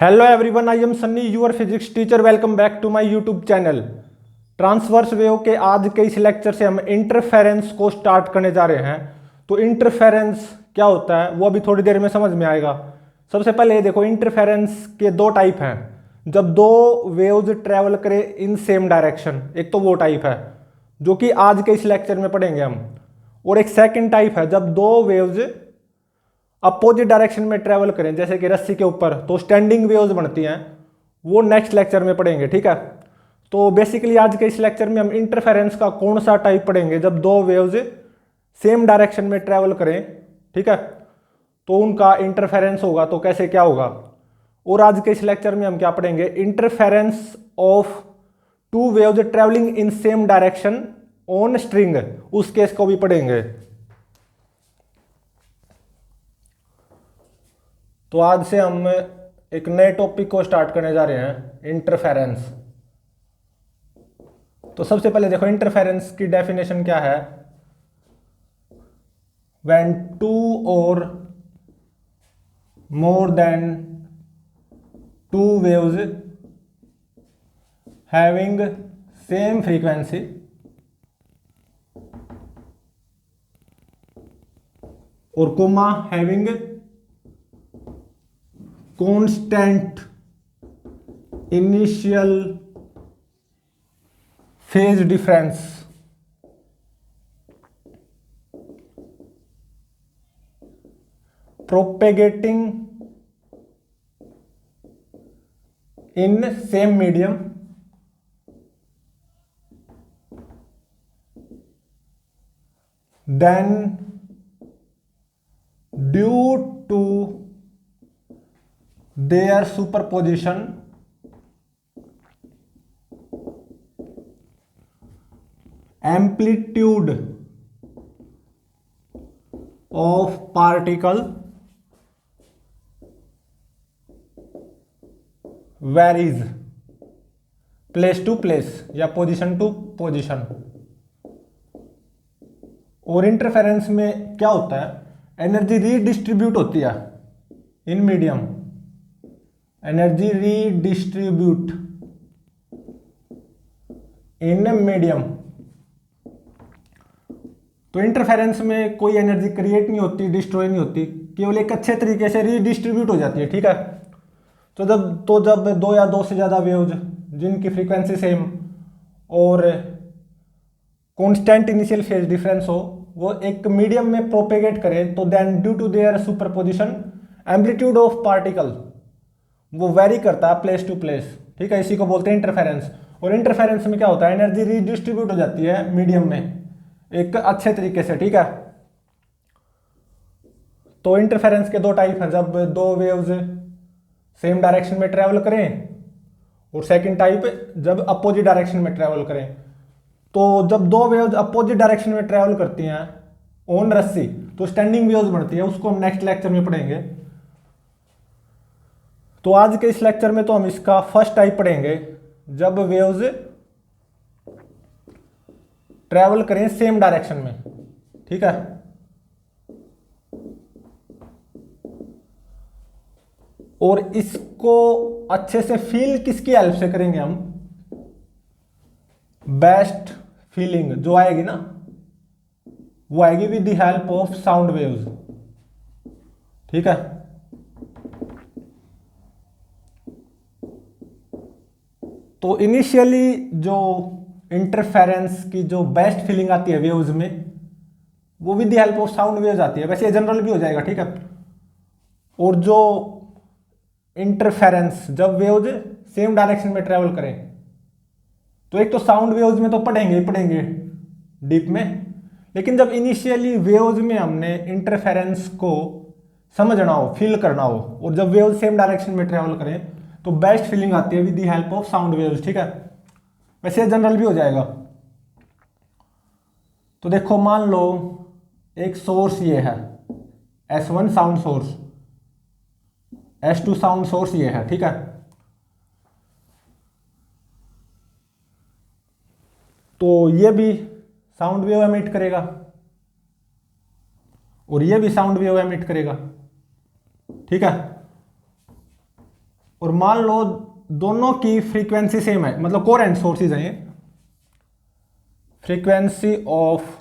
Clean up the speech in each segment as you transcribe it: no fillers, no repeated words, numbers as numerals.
Hello everyone, I am Sunny, your physics teacher. Welcome back to my YouTube channel. Transverse wave के आज के इस lecture से हम इंटरफेरेंस को स्टार्ट करने जा रहे हैं। तो इंटरफेरेंस क्या होता है वो अभी थोड़ी देर में समझ में आएगा। सबसे पहले ये देखो, इंटरफेरेंस के दो टाइप हैं। जब दो वेव्स ट्रेवल करें इन सेम डायरेक्शन, एक तो वो टाइप है जो कि आज के इस लेक्चर में पढ़ेंगे हम। और एक सेकेंड टाइप है जब दो वेव्स अपोजिट डायरेक्शन में ट्रेवल करें, जैसे कि रस्सी के ऊपर, तो स्टैंडिंग वेव्स बनती हैं। वो नेक्स्ट लेक्चर में पढ़ेंगे, ठीक है। तो बेसिकली आज के इस लेक्चर में हम इंटरफेरेंस का कौन सा टाइप पढ़ेंगे जब दो वेव्स सेम डायरेक्शन में ट्रेवल करें, ठीक है, तो उनका इंटरफेरेंस होगा तो कैसे क्या होगा। और आज के इस लेक्चर में हम क्या पढ़ेंगे, interference of two waves travelling in same direction on string, उस केस को भी पढ़ेंगे। तो आज से हम एक नए टॉपिक को स्टार्ट करने जा रहे हैं, इंटरफेरेंस। तो सबसे पहले देखो, इंटरफेरेंस की डेफिनेशन क्या है। व्हेन टू और more than two waves having same frequency और comma having constant initial phase difference propagating in same medium then due to their superposition amplitude of particle varies place to place या position to position। और interference में क्या होता है, energy redistribute होती है in medium, energy redistribute in medium. तो interference में कोई एनर्जी क्रिएट नहीं होती, डिस्ट्रॉय नहीं होती, केवल एक अच्छे तरीके से रीडिस्ट्रीब्यूट हो जाती है, ठीक है। तो जब दो या दो से ज्यादा वेव्स जिनकी फ्रीक्वेंसी सेम और कांस्टेंट इनिशियल फेज डिफरेंस हो, वो एक मीडियम में प्रोपेगेट करें, तो then due to their superposition amplitude of particle वो वेरी करता है प्लेस टू प्लेस, ठीक है। इसी को बोलते हैं इंटरफेरेंस। और इंटरफेरेंस में क्या होता है, एनर्जी रीडिस्ट्रीब्यूट हो जाती है मीडियम में एक अच्छे तरीके से, ठीक है। तो इंटरफेरेंस के दो टाइप हैं, जब दो वेव्स सेम डायरेक्शन में ट्रेवल करें, और सेकंड टाइप जब अपोजिट डायरेक्शन में ट्रेवल करें। तो जब दो वेव्स अपोजिट डायरेक्शन में ट्रेवल करती हैं ऑन रस्सी, तो स्टैंडिंग वेव्स बनती है, उसको हम नेक्स्ट लेक्चर में पढ़ेंगे। तो आज के इस लेक्चर में तो हम इसका फर्स्ट टाइप पढ़ेंगे, जब वेव्स ट्रेवल करें सेम डायरेक्शन में, ठीक है। और इसको अच्छे से फील किसकी हेल्प से करेंगे हम, बेस्ट फीलिंग जो आएगी ना, वो आएगी with the help of sound waves, ठीक है। तो इनिशियली जो इंटरफेरेंस की जो बेस्ट फीलिंग आती है वेव्स में, वो with the help of sound waves आती है। वैसे ये जनरल भी हो जाएगा, ठीक है। और जो इंटरफेरेंस जब वेव्स सेम डायरेक्शन में ट्रेवल करें, तो एक तो साउंड वेव्स में तो पढ़ेंगे ही पढ़ेंगे डीप में, लेकिन जब इनिशियली वेव्स में हमने इंटरफेरेंस को समझना हो, फील करना हो, और जब वेव्स सेम डायरेक्शन में ट्रेवल करें, तो बेस्ट फीलिंग आती है with the help of sound waves, ठीक है। वैसे जनरल भी हो जाएगा। तो देखो, मान लो एक सोर्स ये है, S1 sound source, S2 sound source ये है, ठीक है। तो ये भी साउंड वेव एमिट करेगा और ये भी साउंड वेव एमिट करेगा, ठीक है। और मान लो दोनों की फ्रीक्वेंसी सेम है, मतलब कोहेरेंट सोर्सेज हैं, फ्रीक्वेंसी ऑफ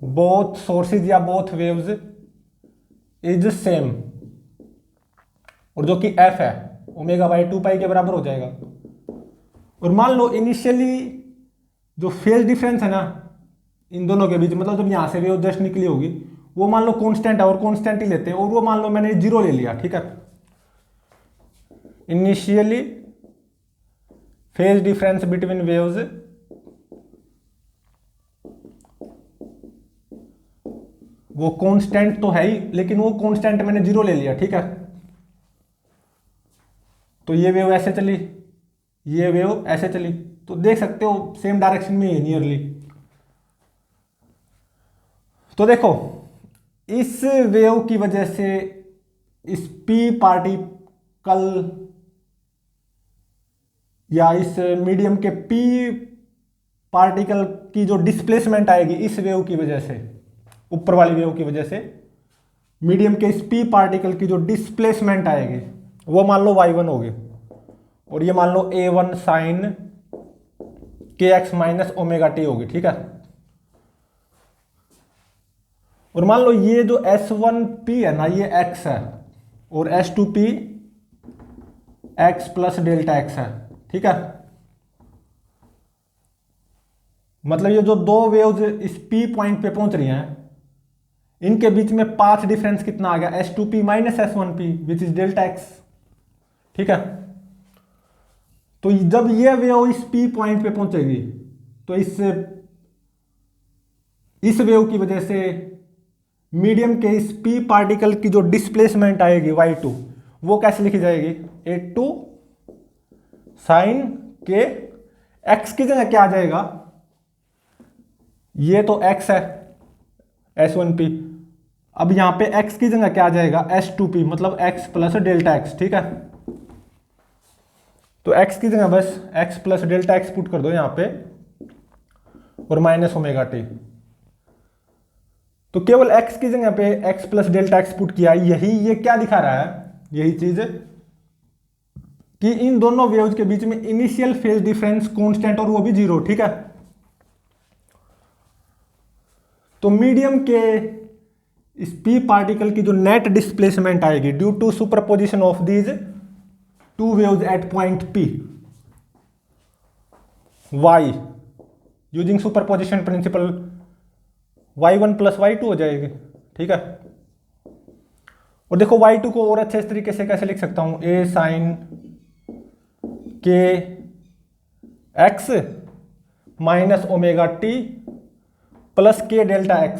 बोथ सोर्सेज या बोथ वेव्स इज सेम, और जो कि एफ है ओमेगा बाई 2 पाई के बराबर हो जाएगा। और मान लो इनिशियली जो फेज डिफरेंस है ना इन दोनों के बीच, मतलब जब यहां से वेव जस्ट निकली होगी, वो मान लो कांस्टेंट है, और कांस्टेंट ही लेते हैं, और वो मान लो मैंने जीरो ले लिया, ठीक है। Initially phase difference between waves वो कांस्टेंट तो है ही, लेकिन वो कांस्टेंट मैंने जीरो ले लिया, ठीक है। तो ये वेव ऐसे चली, ये वेव ऐसे चली, तो देख सकते हो सेम डायरेक्शन में ही नियरली। तो देखो इस वेव की वजह से इस पी पार्टिकल या इस मीडियम के पी पार्टिकल की जो डिस्प्लेसमेंट आएगी इस वेव की वजह से, ऊपर वाली वेव की वजह से मीडियम के इस पी पार्टिकल की जो डिस्प्लेसमेंट आएगी वो मान लो y1 होगी, और ये मान लो a1 sine kx minus omega T होगी, ठीक है। और मान लो ये जो S1p है ना ये x है, और S2p x plus delta x है, ठीक है। मतलब ये जो दो वेव्स इस p पॉइंट पे पहुंच रही हैं इनके बीच में पाथ डिफरेंस कितना आ गया, S2p minus S1p which is delta x, ठीक है। तो जब ये वेव इस p पॉइंट पे पहुंचेगी तो इस वेव की वजह से मीडियम के इस p पार्टिकल की जो डिस्प्लेसमेंट आएगी y2 वो कैसे लिखी जाएगी, a2 साइन के x की जगह क्या आ जाएगा, ये तो x है S1p, अब यहां पे x की जगह क्या आ जाएगा S2p, मतलब x प्लस डेल्टा x, ठीक है। तो x की जगह बस x plus delta x put कर दो यहां पे, और माइनस ओमेगा टी। तो केवल x की जगह पे x plus delta x put किया, यही ये क्या दिखा रहा है, यही चीज कि इन दोनों वेव्स के बीच में इनिशियल फेज डिफरेंस कांस्टेंट और वो भी जीरो, ठीक है। तो मीडियम के इस p पार्टिकल की जो नेट डिस्प्लेसमेंट आएगी due to superposition of these two waves at point p y using superposition principle y1 plus y2 हो जाएगी, ठीक है। और देखो y2 को और अच्छे इस तरीके से कैसे लिख सकता हूं, a साइन के x minus omega T plus के डेल्टा x,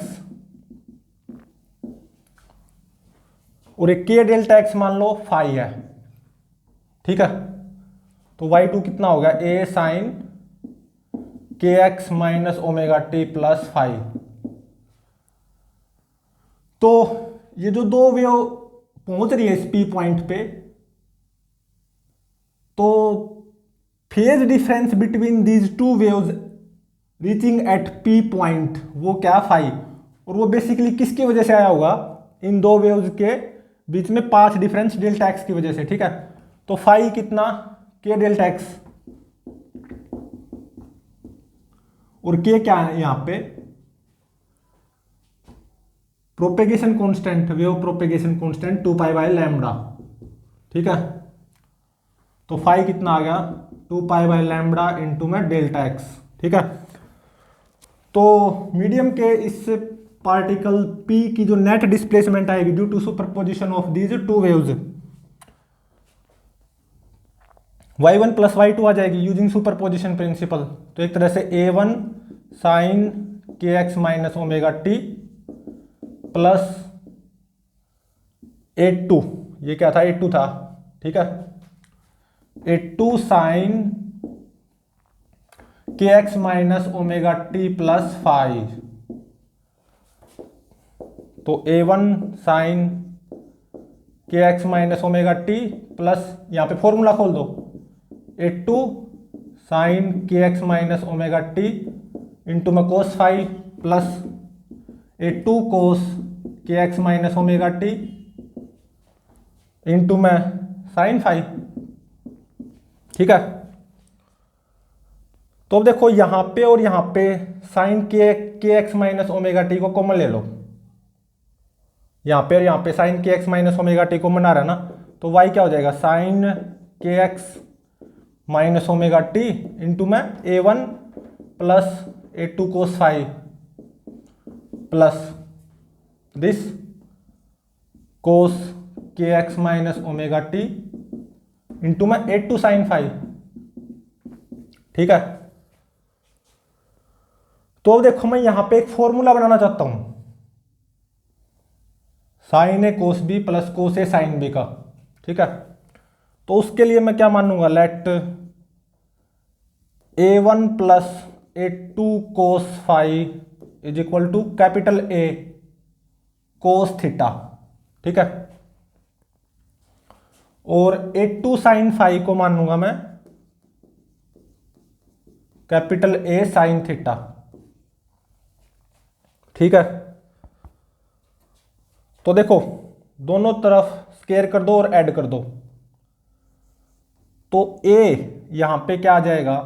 और एक के डेल्टा x मान लो फाई है, ठीक है। तो y2 कितना होगा, a साइन के x minus omega T plus phi. तो ये जो दो वेव पहुंच रही है इस p पॉइंट पे, तो phase difference between these two waves reaching at p point वो क्या फाई, और वो बेसिकली किसकी वजह से आया होगा, इन दो वेव्स के बीच में पाथ डिफरेंस डेल्टा x की वजह से, ठीक है। तो फाई कितना, k डेल्टा x, और k क्या है यहां पे, propagation constant, wave propagation constant 2 pi by lambda, ठीक है। तो फाई कितना आ गया, 2 पाई बाय लैम्डा इंटू में डेल्टा x, ठीक है। तो मीडियम के इस पार्टिकल p की जो नेट डिस्प्लेसमेंट आएगी due to superposition of these two waves y1 plus y2 आ जाएगी यूजिंग सुपरपोजिशन प्रिंसिपल। तो एक तरह से a1 साइन के x minus omega T plus a2, ये क्या था, a2 था, ठीक है, a2 साइन के x minus omega T plus 5। तो a1 साइन के x minus omega T plus, यहां पे फॉर्मूला खोल दो, a2 साइन के x minus omega t into में कोस 5 प्लस a2 कोस k x minus omega t into में साइन फाई। ठीक है, तो अब देखो यहां पे और यहां पे साइन के एक्स माइनस ओमेगा टी को कॉमन ले लो। यहां पे और यहां पे साइन के x minus omega t common आ रहा है ना, तो वाई क्या हो जाएगा, साइन के x minus omega t into में ए one plus A two cos phi plus this cos k x minus omega t into में ए टू साइन फाई। ठीक है, तो अब देखो मैं यहां पे एक फॉर्मूला बनाना चाहता हूं, sine A cos B plus cos A sine B का। ठीक है, तो उसके लिए मैं क्या मानूंगा, let A one plus A two cos phi is equal to capital A cos theta. ठीक है, और ए टू साइन फाई को मानूंगा मैं कैपिटल ए साइन थीटा। ठीक है, तो देखो दोनों तरफ स्क्वायर कर दो और ऐड कर दो, तो ए यहां पे क्या आ जाएगा,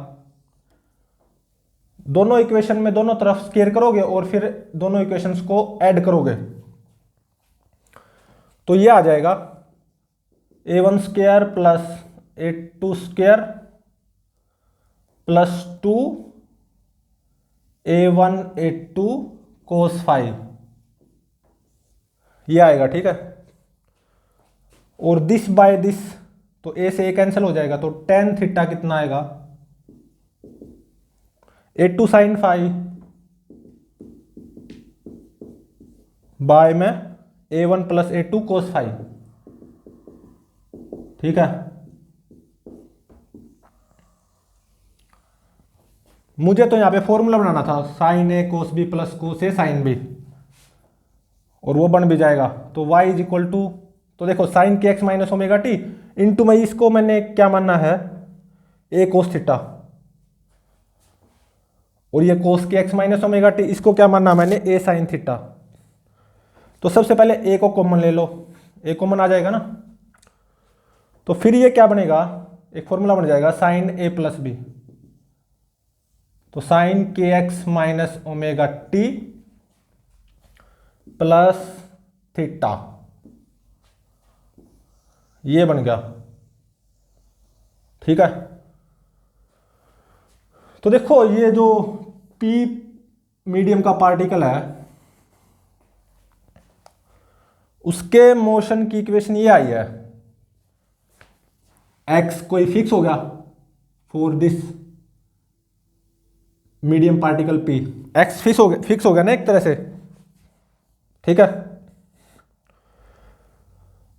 दोनों इक्वेशन में दोनों तरफ स्क्वायर करोगे और फिर दोनों इक्वेशंस को ऐड करोगे, तो ये आ जाएगा A one square plus A two square plus two A one A two cos five, ये आएगा। ठीक है, और दिस बाय दिस, तो ए से ए कैंसिल हो जाएगा, तो टेन थीटा कितना आएगा, a two sine five by में ए वन प्लस ए टू कोस फाइव। ठीक है, मुझे तो यहां पे फॉर्मूला बनाना था sine A cos B plus cos A sine B, और वो बन भी जाएगा। तो y इज इक्वल टू, तो देखो साइन के x minus omega t into में इसको मैंने क्या मानना है, ए कोस थीटा, और ये कोस k x minus omega T इसको क्या मानना मैंने, ए साइन थीटा। तो सबसे पहले ए को कॉमन ले लो, ए कॉमन आ जाएगा ना, तो फिर ये क्या बनेगा, एक फॉर्मूला बन जाएगा साइन ए प्लस बी, तो साइन के x minus omega T plus theta, ये बन गया। ठीक है, तो देखो ये जो पी मीडियम का पार्टिकल है उसके मोशन की इक्वेशन ये आई है, एक्स कोई फिक्स हो गया for this medium particle P, x fix हो गया ना एक तरह से। ठीक है,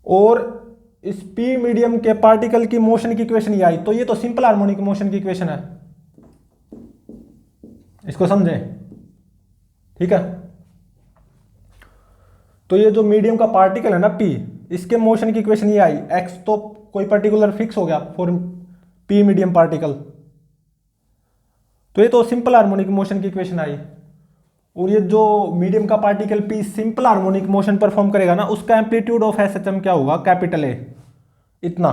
और इस पी मीडियम के पार्टिकल की मोशन की इक्वेशन ये आई, तो ये तो सिंपल हार्मोनिक मोशन की इक्वेशन है, इसको समझें। ठीक है, तो ये जो मीडियम का पार्टिकल है ना पी, इसके मोशन की इक्वेशन ये आई, एक्स तो कोई पर्टिकुलर फिक्स हो गया फॉर पी मीडियम पार्टिकल, तो ये तो सिंपल हार्मोनिक मोशन की इक्वेशन आई। और ये जो मीडियम का particle P simple harmonic motion perform करेगा ना, उसका एम्पलीट्यूड ऑफ एसएचएम क्या होगा, कैपिटल ए, इतना।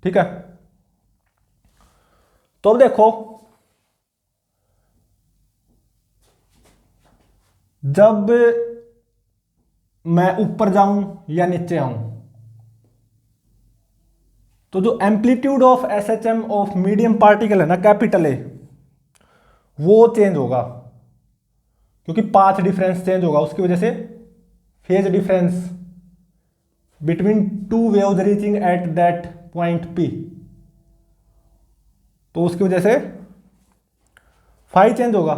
ठीक है, तो अब देखो जब मैं ऊपर जाऊं या नीचे आऊं, तो जो amplitude of SHM of medium particle है ना कैपिटल ए, वो चेंज होगा, क्योंकि पाथ डिफरेंस चेंज होगा, उसकी वजह से phase difference between two waves reaching at that point P, तो उसकी वजह से फाई चेंज होगा।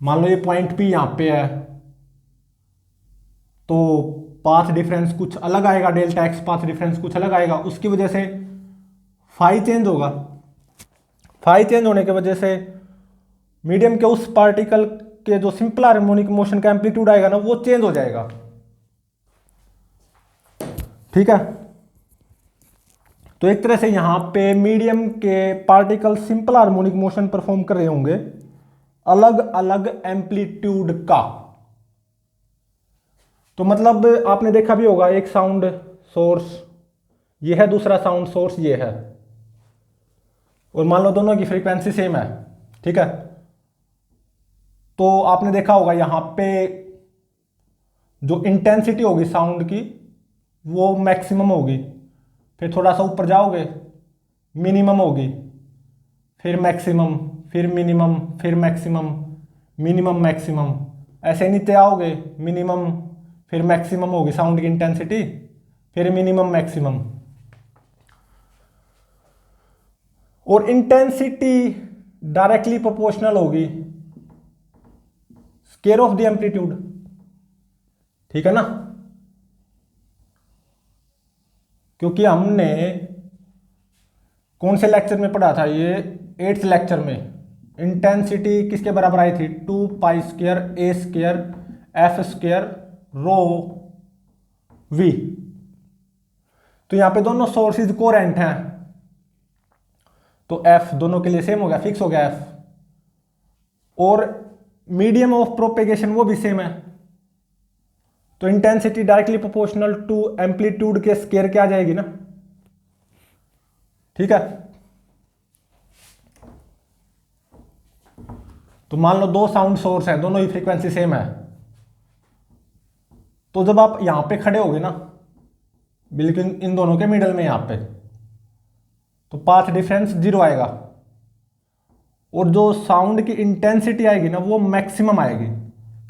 मान लो ये पॉइंट पी यहां पे है, तो पाथ डिफरेंस कुछ अलग आएगा, डेल्टा एक्स पाथ डिफरेंस कुछ अलग आएगा, उसकी वजह से फाई चेंज होगा। फाई चेंज होने की वजह से मीडियम के उस पार्टिकल के जो सिंपल हार्मोनिक मोशन का एम्पलीट्यूड आएगा ना, वो चेंज हो जाएगा। ठीक है, तो एक तरह से यहां पे मीडियम के particle simple harmonic motion perform कर रहे होंगे अलग अलग एम्पलीट्यूड का, तो मतलब आपने देखा भी होगा, एक साउंड सोर्स ये है, दूसरा साउंड सोर्स ये है, और मान लो दोनों की फ्रीक्वेंसी सेम है, ठीक है। तो आपने देखा होगा यहां पे जो इंटेंसिटी होगी साउंड की वो मैक्सिमम होगी, फिर थोड़ा सा ऊपर जाओगे मिनिमम होगी, फिर मैक्सिमम, फिर मिनिमम, फिर मैक्सिमम, मिनिमम मैक्सिमम, ऐसे नीचे आओगे मिनिमम, फिर मैक्सिमम होगी साउंड की इंटेंसिटी, फिर मिनिमम मैक्सिमम। और इंटेंसिटी डायरेक्टली प्रोपोर्शनल होगी स्क्वायर ऑफ द एम्पलीट्यूड, ठीक है ना। क्योंकि हमने कौन से लेक्चर में पढ़ा था, ये 8th लेक्चर में, इंटेंसिटी किसके बराबर आई थी, 2π² a² f² रो v। तो यहां पे दोनों सोर्सेज कोरेंट हैं, तो f दोनों के लिए सेम हो गया, फिक्स हो गया f। और मीडियम ऑफ प्रोपेगेशन वो भी सेम है, तो intensity directly proportional to amplitude के स्क्वायर क्या आ जाएगी ना, ठीक है। तो मान लो दो साउंड सोर्स है, दोनों ही फ्रीक्वेंसी सेम है, तो जब आप यहां पे खड़े होगे ना बिल्कुल इन दोनों के मिडल में यहां पे, तो पाथ डिफरेंस 0 आएगा, और जो साउंड की इंटेंसिटी आएगी ना वो मैक्सिमम आएगी,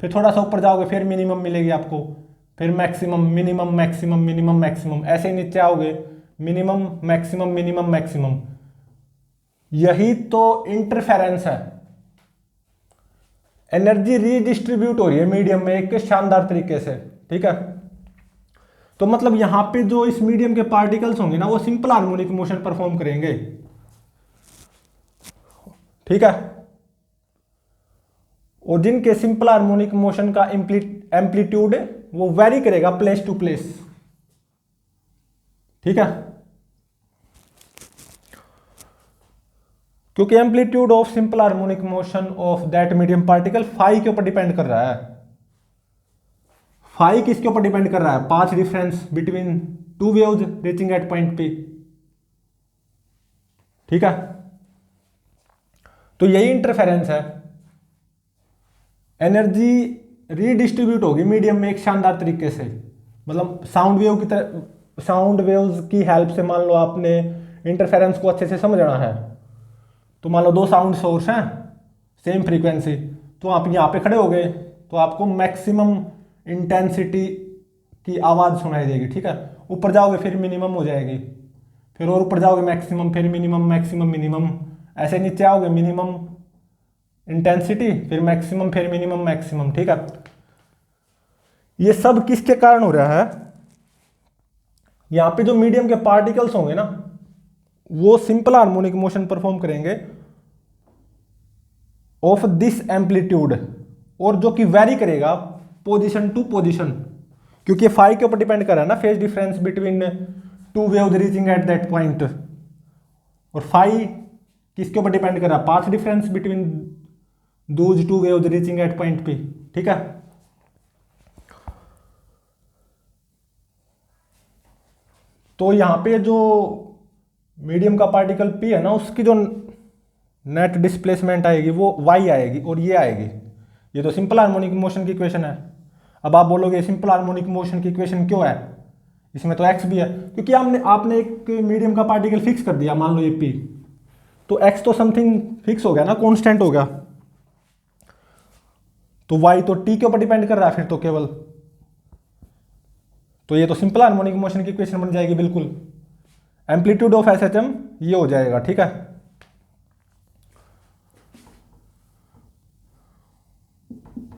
फिर थोड़ा सा ऊपर जाओगे फिर मिनिमम मिलेगी आपको, फिर maximum, minimum maximum, minimum maximum, ऐसे नीचे आओगे मिनिमम मैक्सिमम मिनिमम मैक्सिमम। यही तो इंटरफेरेंस है, एनर्जी रीडिस्ट्रीब्यूट हो रही है मीडियम में एक शानदार तरीके से, ठीक है। तो मतलब यहां पे जो इस मीडियम के पार्टिकल्स होंगे ना वो सिंपल हार्मोनिक मोशन परफॉर्म करेंगे, ठीक है। और जिनके सिंपल हार्मोनिक मोशन का एम्पलीट्यूड वो वेरी करेगा प्लेस टू प्लेस, ठीक है। क्योंकि amplitude of simple harmonic motion of that medium particle phi के ऊपर डिपेंड कर रहा है। फाई किसके ऊपर डिपेंड कर रहा है, path difference between two waves reaching at point P, ठीक है। तो यही इंटरफेरेंस है, एनर्जी रीडिस्ट्रीब्यूट होगी मीडियम में एक शानदार तरीके से, मतलब साउंड वेव की तरह, साउंड वेव्स की हेल्प से मान लो आपने इंटरफेरेंस को अच्छे से समझना है। तो मान लो दो साउंड सोर्स हैं सेम फ्रीक्वेंसी, तो आप यहाँ पे खड़े हो गए तो आपको मैक्सिमम इंटेंसिटी की आवाज़ सुनाई देगी, ठीक है। ऊपर जाओगे फिर मिनिमम हो जाएगी, फिर और ऊपर जाओगे मैक्सिमम, फिर मिनिमम मैक्सिमम मिनिमम, ऐसे नीचे आओगे मिनिमम इंटेंसिटी, फिर मैक्सिमम, फिर मिनिमम मैक्सिमम, ठीक है। ये सब किसके कारण हो रहा है, यहां पे जो मीडियम के पार्टिकल्स होंगे ना वो सिंपल हार्मोनिक मोशन परफॉर्म करेंगे ऑफ दिस एम्पलीट्यूड, और जो कि वेरी करेगा पोजीशन टू पोजीशन, क्योंकि फाई के ऊपर डिपेंड कर रहा है ना phase difference between two waves reaching at that point, और फाई किसके ऊपर डिपेंड कर रहा है, path difference between those two waves reaching at point P, ठीक है। तो यहां पे जो मीडियम का पार्टिकल पी है ना उसकी जो नेट डिस्प्लेसमेंट आएगी वो वाई आएगी, और ये आएगी, ये तो सिंपल हार्मोनिक मोशन की इक्वेशन है। अब आप बोलोगे सिंपल हार्मोनिक मोशन की इक्वेशन क्यों है, इसमें तो एक्स भी है, क्योंकि आपने एक मीडियम का पार्टिकल फिक्स कर दिया, मान लो ये पी, तो एक्स तो समथिंग फिक्स हो गया ना, कांस्टेंट हो गया, तो वाई तो टी के ऊपर डिपेंड कर रहा है फिर तो केवल, तो ये तो सिंपल हार्मोनिक मोशन की इक्वेशन बन जाएगी बिल्कुल, एम्पलीट्यूड ऑफ एसएचएम ये हो जाएगा, ठीक है।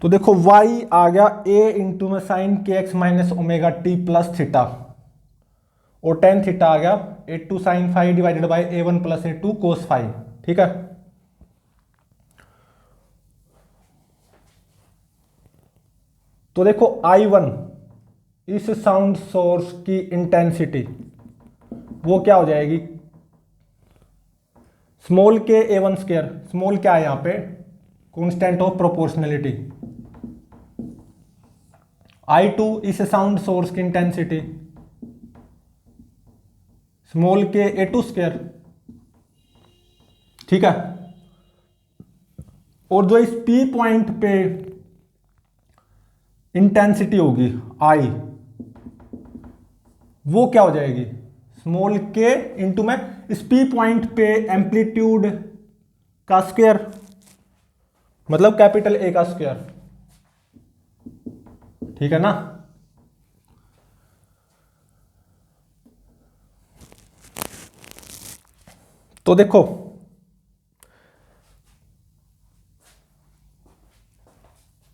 तो देखो y आ गया a इंटू में साइन के x minus omega T plus theta, और टेन थीटा आ गया a two sine five divided by a one plus A two cos five, ठीक है। तो देखो I1 इस साउंड सोर्स की इंटेंसिटी वो क्या हो जाएगी, स्मॉल के A1 स्क्वायर, स्मॉल क्या है यहां पे, कांस्टेंट ऑफ प्रोपोर्शनलिटी, I2 इस साउंड सोर्स की इंटेंसिटी, स्मॉल के A2 स्क्वायर, ठीक है। और जो इस P पॉइंट पे इंटेंसिटी होगी I, वो क्या हो जाएगी, स्मॉल के इंटू में इस P पॉइंट पे एम्पलीट्यूड का स्क्वायर, मतलब कैपिटल A का स्क्वायर, ठीक है ना। तो देखो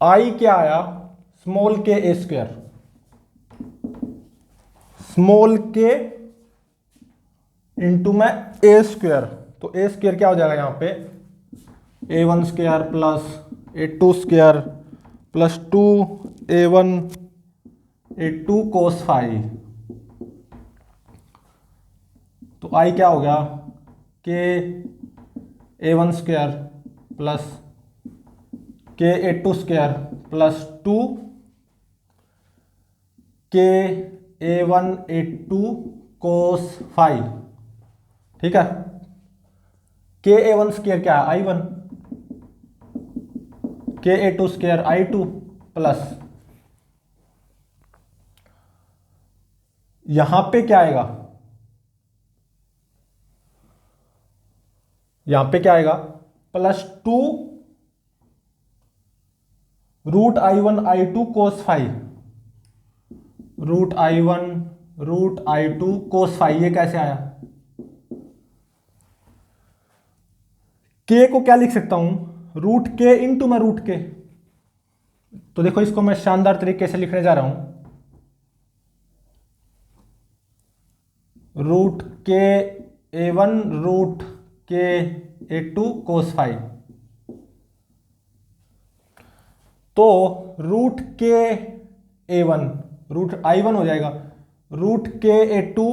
I क्या आया, small K A square, small K into में A स्क्वायर, तो A स्क्वायर क्या हो जाएगा यहां पे, A1 square plus A2 square plus 2A1 A2 cos phi. तो I क्या हो गया, के A1 स्क्वायर प्लस के A2 स्क्वायर प्लस 2 के A1 A2 कोस फाई, ठीक है। के A1 स्क्वायर क्या है, I1, के A2 स्क्वायर I2 प्लस यहां पे क्या आएगा, यहां पे क्या आएगा, plus 2 root I1 I2 cos phi, root I1 root I2 cos phi. ये कैसे आया, के को क्या लिख सकता हूं, रूट के इंटू में रूट के। तो देखो इसको मैं शानदार तरीके से लिखने जा रहा हूं, रूट के A1 रूट के A2 कोस फाई। तो रूट के A1 रूट I1 हो जाएगा, रूट के A2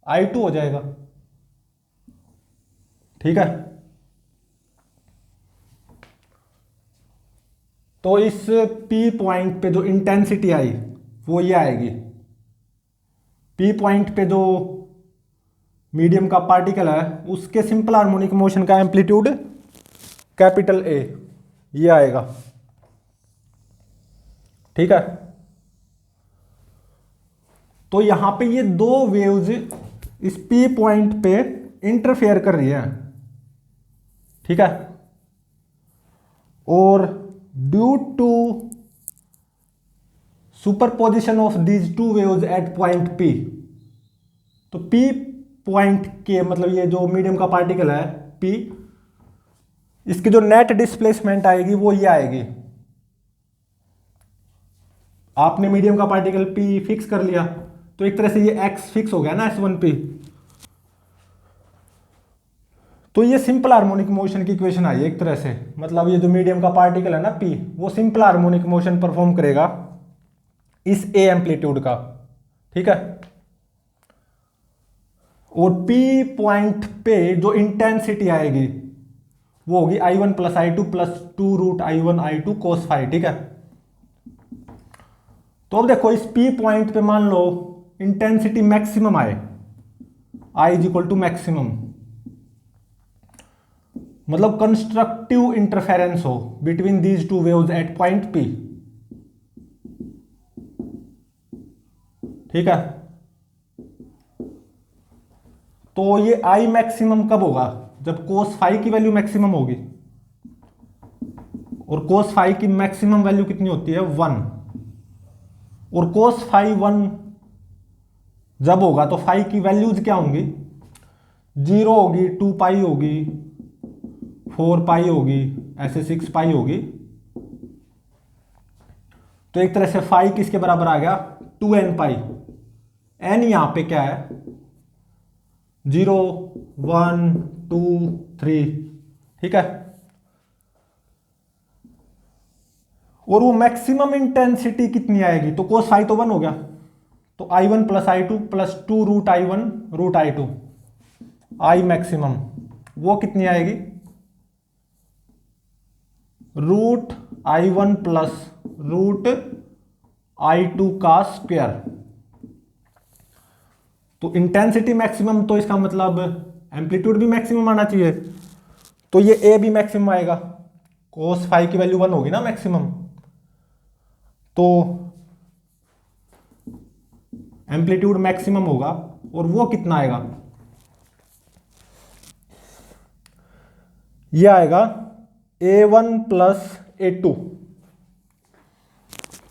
I2 हो जाएगा, ठीक है। तो इस P पॉइंट पे जो इंटेंसिटी आई वो ये आएगी, P पॉइंट पे जो मीडियम का पार्टिकल है उसके सिंपल हार्मोनिक मोशन का एम्पलीट्यूड कैपिटल A, ये आएगा, ठीक है। तो यहां पे ये दो वेव्स इस P पॉइंट पे इंटरफेयर कर रही है, ठीक है। और due to superposition of these two waves at point P, तो P पॉइंट के मतलब ये जो मीडियम का पार्टिकल है P, इसकी जो नेट डिस्प्लेसमेंट आएगी वो ये आएगी। आपने मीडियम का पार्टिकल P फिक्स कर लिया तो एक तरह से ये x फिक्स हो गया ना S1P। तो ये सिंपल हार्मोनिक मोशन की इक्वेशन आई एक तरह से, मतलब ये जो मीडियम का पार्टिकल है ना P, वो सिंपल हार्मोनिक मोशन परफॉर्म करेगा इस A एम्पलीट्यूड का, ठीक है। और P पॉइंट पे जो इंटेंसिटी आएगी वो होगी I1 plus I2 plus 2 root I1 I2 cos phi, ठीक है। तो अब देखो इस P पॉइंट पे मान लो इंटेंसिटी मैक्सिमम आए, I is equal to maximum, मतलब कंस्ट्रक्टिव इंटरफेरेंस हो between these two waves at point P, ठीक है। तो ये I मैक्सिमम कब होगा, जब कोस फाई की वैल्यू मैक्सिमम होगी, और कोस फाई की मैक्सिमम वैल्यू कितनी होती है 1, और कोस फाई 1 जब होगा तो फाई की वैल्यूज क्या होंगी, 0 होगी, 2 पाई होगी, 4 पाई होगी, ऐसे 6 पाई होगी। तो एक तरह से फाई किसके बराबर आ गया, 2n पाई। n यहां पे क्या है, 0 1 2 3, ठीक है। और वो मैक्सिमम इंटेंसिटी कितनी आएगी, तो कोस फाई तो 1 हो गया, तो I1 plus I2 plus 2 root I1 root I2, I maximum वो कितनी आएगी, root I1 plus root I2 का स्क्वायर। तो इंटेंसिटी मैक्सिमम, तो इसका मतलब एम्पलीट्यूड भी मैक्सिमम आना चाहिए। तो ये ए भी मैक्सिमम आएगा, कोस फाई की वैल्यू 1 होगी ना मैक्सिमम। तो एम्पलीट्यूड मैक्सिमम होगा और वो कितना आएगा, ये आएगा A1 प्लस A2,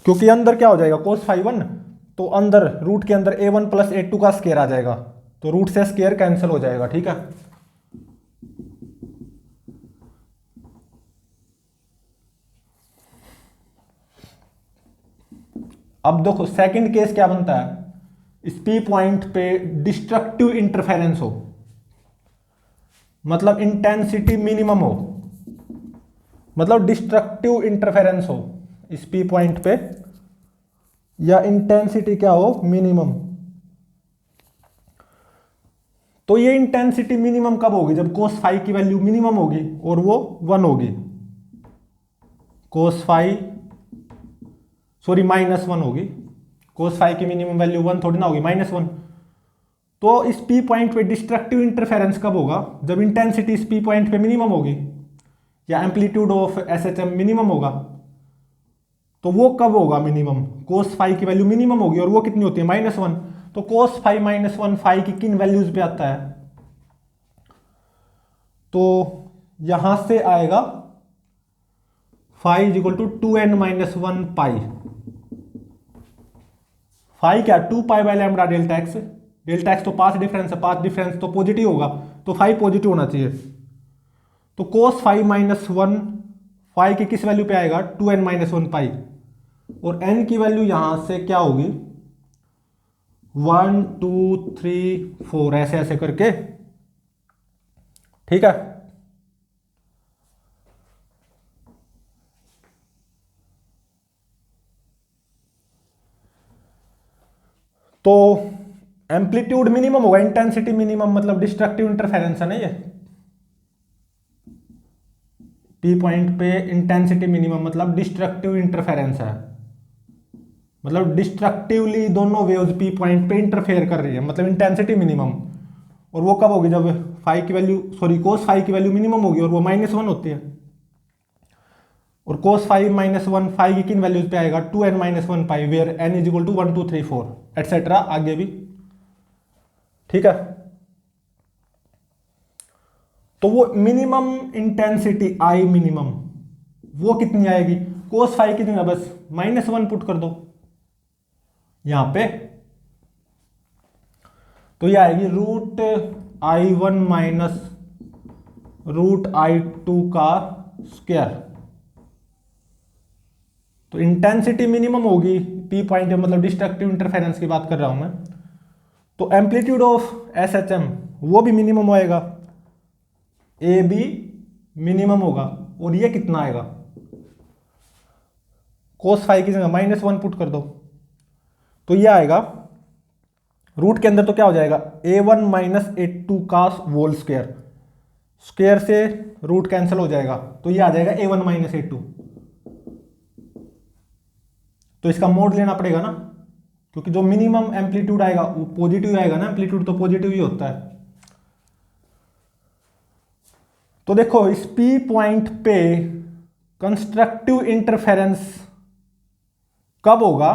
क्योंकि अंदर क्या हो जाएगा कोस फाई 1, तो अंदर रूट के अंदर A1 प्लस A2 का स्क्वायर आ जाएगा, तो रूट से स्क्वायर कैंसिल हो जाएगा। ठीक है, अब देखो सेकंड केस क्या बनता है, इस पी पॉइंट पे डिस्ट्रक्टिव इंटरफेरेंस हो, मतलब इंटेंसिटी मिनिमम हो, मतलब डिस्ट्रक्टिव इंटरफेरेंस हो इस पी पॉइंट पे, या इंटेंसिटी क्या हो मिनिमम। तो ये इंटेंसिटी मिनिमम कब होगी, जब कोस फाई की वैल्यू मिनिमम होगी और वो 1 होगी, कोस फाई सॉरी -1 होगी, कोस फाई की मिनिमम वैल्यू 1 थोड़ी ना होगी, -1। तो इस पी पॉइंट पे डिस्ट्रक्टिव इंटरफेरेंस कब होगा, जब इंटेंसिटी इस पी पॉइंट पे मिनिमम होगी या एम्पलीट्यूड ऑफ एसएचएम मिनिमम होगा। तो वो कब होगा मिनिमम, कोस फाई की वैल्यू मिनिमम होगी और वो कितनी होती है -1। तो कोस फाई -1 फाई की किन वैल्यूज पे आता है, तो यहां से आएगा phi is equal to 2n-1 pi. Phi क्या 2 pi by lambda delta X, delta X तो पाथ डिफरेंस है, पाथ डिफरेंस तो पॉजिटिव होगा, तो फाई पॉजिटिव होना चाहिए। तो कोस फाई -1 फाई की किस वैल्यू पे आएगा 2n-1 पाई, और n की वैल्यू यहां से क्या होगी 1 2 3 4 ऐसे ऐसे करके। ठीक है, तो एम्पलीट्यूड मिनिमम होगा, इंटेंसिटी मिनिमम, मतलब डिस्ट्रक्टिव इंटरफेरेंस है ना ये, पी पॉइंट पे इंटेंसिटी मिनिमम मतलब डिस्ट्रक्टिव इंटरफेरेंस है, मतलब डिस्ट्रक्टिवली दोनों वेव्स पी पॉइंट पे इंटरफेयर कर रही है, मतलब इंटेंसिटी मिनिमम। और वो कब होगी, जब फाई की वैल्यू सॉरी कोस फाई की वैल्यू मिनिमम होगी और वो -1 होती है। और कोस फाई -1 फाई की किन वैल्यूज पे आएगा 2n-1 pi, where n is equal to 1 2 3 4 et cetera आगे भी। ठीक है, तो वो मिनिमम इंटेंसिटी आई मिनिमम वो कितनी आएगी, कोस फाई कितनी है, बस -1 पुट कर दो यहां पे, तो ये आएगी √I1 माइनस √I2 का स्क्वायर। तो इंटेंसिटी मिनिमम होगी पी पॉइंट, मतलब डिस्ट्रक्टिव इंटरफेरेंस की बात कर रहा हूं मैं। तो एम्पलीट्यूड ऑफ एसएचएम वो भी मिनिमम होएगा, ए भी मिनिमम होगा, और ये कितना आएगा कोस फाई की जगह -1 पुट कर दो, तो ये आएगा रूट के अंदर तो क्या हो जाएगा A1 माइनस A2 का होल स्क्वायर, स्क्वायर से रूट कैंसिल हो जाएगा, तो ये आ जाएगा A1 माइनस A2। तो इसका मोड लेना पड़ेगा ना, क्योंकि जो मिनिमम एम्पलीट्यूड आएगा वो पॉजिटिव आएगा ना, एम्पलीट्यूड तो पॉजिटिव ही होता है। तो देखो इस पी पॉइंट पे कंस्ट्रक्टिव इंटरफेरेंस कब होगा,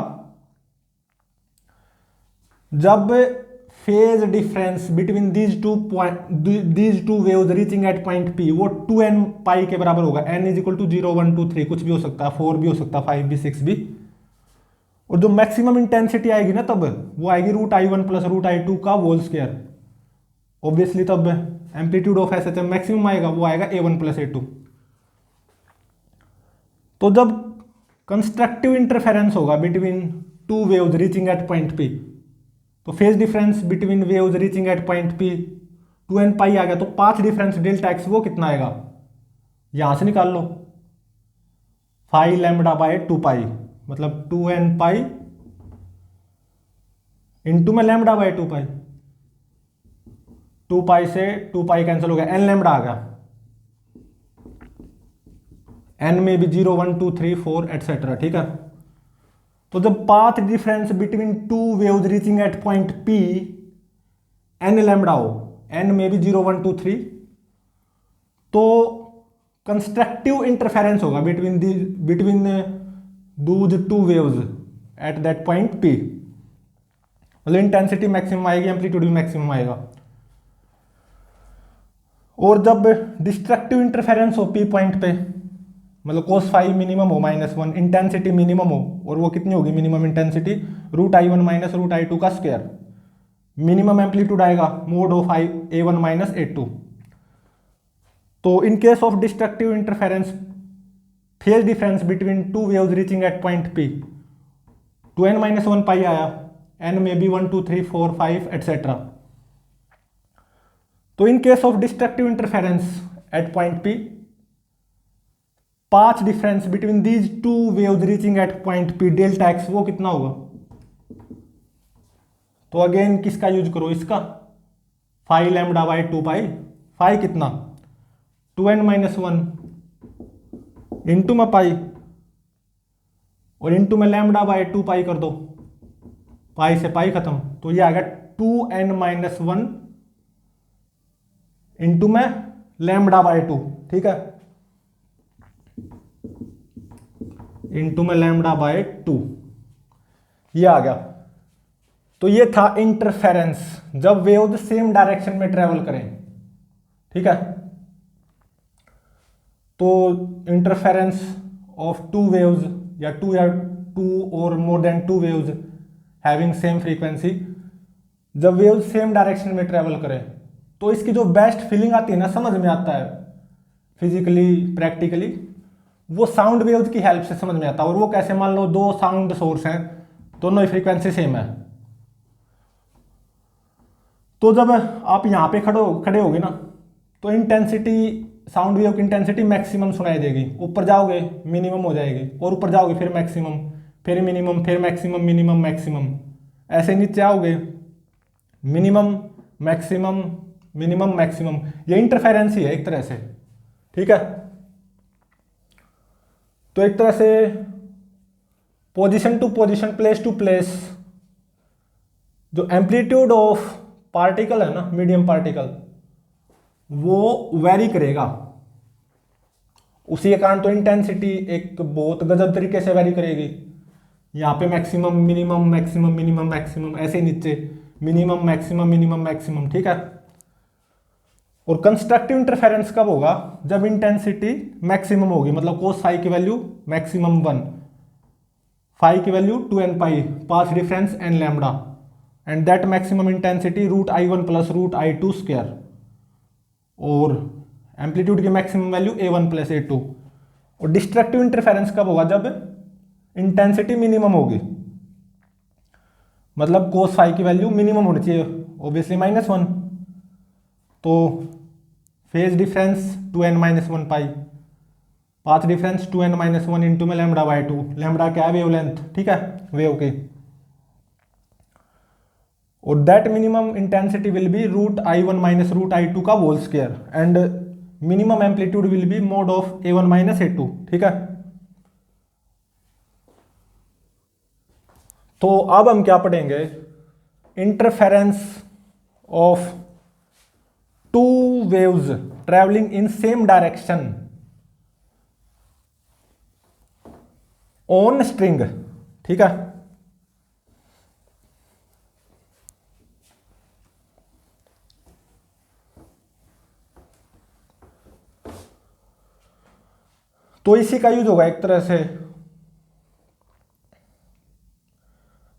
जब phase difference between these two waves reaching at point P वो 2n पाई के बराबर होगा, n इज इक्वल टू 0 1 2 3 कुछ भी हो सकता है, 4 भी हो सकता है, 5 भी 6 भी। और जो मैक्सिमम इंटेंसिटी आएगी ना तब वो आएगी √I1 प्लस √I2 का होल स्क्वायर, ऑब्वियसली तब एम्पलीट्यूड ऑफ एसएचएम मैक्सिमम आएगा, वो आएगा A1 प्लस A2। तो जब कंस्ट्रक्टिव इंटरफेरेंस होगा between two waves reaching at point P, तो phase difference between waves reaching at point P 2n pi आ गया, तो पाथ डिफरेंस डेल्टा एक्स वो कितना आएगा, यहां से निकाल लो, फाई लैम्बडा बाय 2 पाई, मतलब 2n पाई इंटू में लैम्बडा बाय 2 पाई, 2 पाई से 2 पाई कैंसिल हो गया, n लैम्बडा आ गया, n में भी 0 1 2 3 4 एटसेट्रा। ठीक है, तो जब path difference between two waves reaching at point P n lambda हो, n में भी 0 1 2 3, तो कंस्ट्रक्टिव इंटरफेरेंस होगा between those two waves at that point P। मतलब इंटेंसिटी मैक्सिमम आएगी, एम्पलीट्यूड भी मैक्सिमम आएगा। और जब डिस्ट्रक्टिव इंटरफेरेंस हो P पॉइंट पे, मतलब cos फाई मिनिमम हो -1, इंटेंसिटी मिनिमम हो, और वो कितनी होगी minimum intensity, √I1 minus √I2 का स्क्वायर, मिनिमम एम्पलीट्यूड आएगा mod of A1 minus A2। तो in case of destructive interference, phase difference between two waves reaching at point P 2n-1 pi आया, n में भी 1 2 3 4 5 एटसेट्रा। तो in case of destructive interference at point P, path difference between these two waves reaching at point P delta x, वो कितना होगा। तो again किसका use करो, इसका, phi lambda by 2 pi, phi कितना 2n-1 इंटू में पाई, और इंटू में लैम्बडा बाई 2 पाई कर दो, पाई से पाई खत्म, तो ये आ गया 2n-1 इंटू में लैम्बडा बाई 2, ठीक है, इंटू में लैम्बडा बाय 2, ये आ गया। तो ये था इंटरफेरेंस जब वेव सेम डायरेक्शन में ट्रेवल करें, ठीक है। तो इंटरफेरेंस ऑफ टू वेव्स या टू और more than two waves having same frequency, जब वेव सेम डायरेक्शन में ट्रेवल करें, तो इसकी जो बेस्ट फीलिंग आती है ना, समझ में आता है फिजिकली प्रैक्टिकली, वो साउंड वेव्स की हेल्प से समझ में आता है। और वो कैसे, मान लो दो साउंड सोर्स हैं, दोनों ही फ्रीक्वेंसी सेम है, तो जब आप यहाँ पे खड़े होगे ना, तो इंटेंसिटी, साउंड वेव की इंटेंसिटी मैक्सिमम सुनाई देगी, ऊपर जाओगे मिनिमम हो जाएगी, और ऊपर जाओगे फिर मैक्सिमम, फिर मिनिमम, फिर मैक्सिमम, मिनिमम मैक्सिमम, ऐसे नीचे आओगे मिनिमम मैक्सिमम मिनिमम मैक्सिमम। ये इंटरफेरेंस ही है एक तरह से, ठीक है। तो एक तरह से position to position, place to place, जो एम्पलीट्यूड ऑफ पार्टिकल है ना, मीडियम पार्टिकल, वो वेरी करेगा। उसी के कारण तो इंटेंसिटी एक बहुत गजब तरीके से वेरी करेगी। यहाँ पे maximum minimum maximum minimum maximum, ऐसे नीचे मिनिमम मैक्सिमम मिनिमम मैक्सिमम, ठीक है। और कंस्ट्रक्टिव इंटरफेरेंस कब होगा, जब इंटेंसिटी मैक्सिमम होगी, मतलब कोस फाई की वैल्यू मैक्सिमम 1, फाई की value 2n pi, path difference n lambda, and that maximum intensity √I1 plus √I2 square, और एम्पलीट्यूड की maximum value A1 plus A2। और डिस्ट्रक्टिव इंटरफेरेंस कब होगा, जब इंटेंसिटी मिनिमम होगी, मतलब कोस फाई की वैल्यू मिनिमम होनी चाहिए, ऑब्वियसली -1, तो phase difference 2n-1 pi, path difference 2n-1 into में लैम्बडा बाई 2, लैम्बडा क्या है, वेवलेंथ, ठीक है, वेव की। और that minimum intensity will be √I1 minus √I2 का whole square, and minimum amplitude will be mod of A1 minus A2, ठीक है। तो अब हम क्या पढ़ेंगे, interference of two waves travelling in same direction on string, ठीक है। तो इसी का यूज होगा एक तरह से।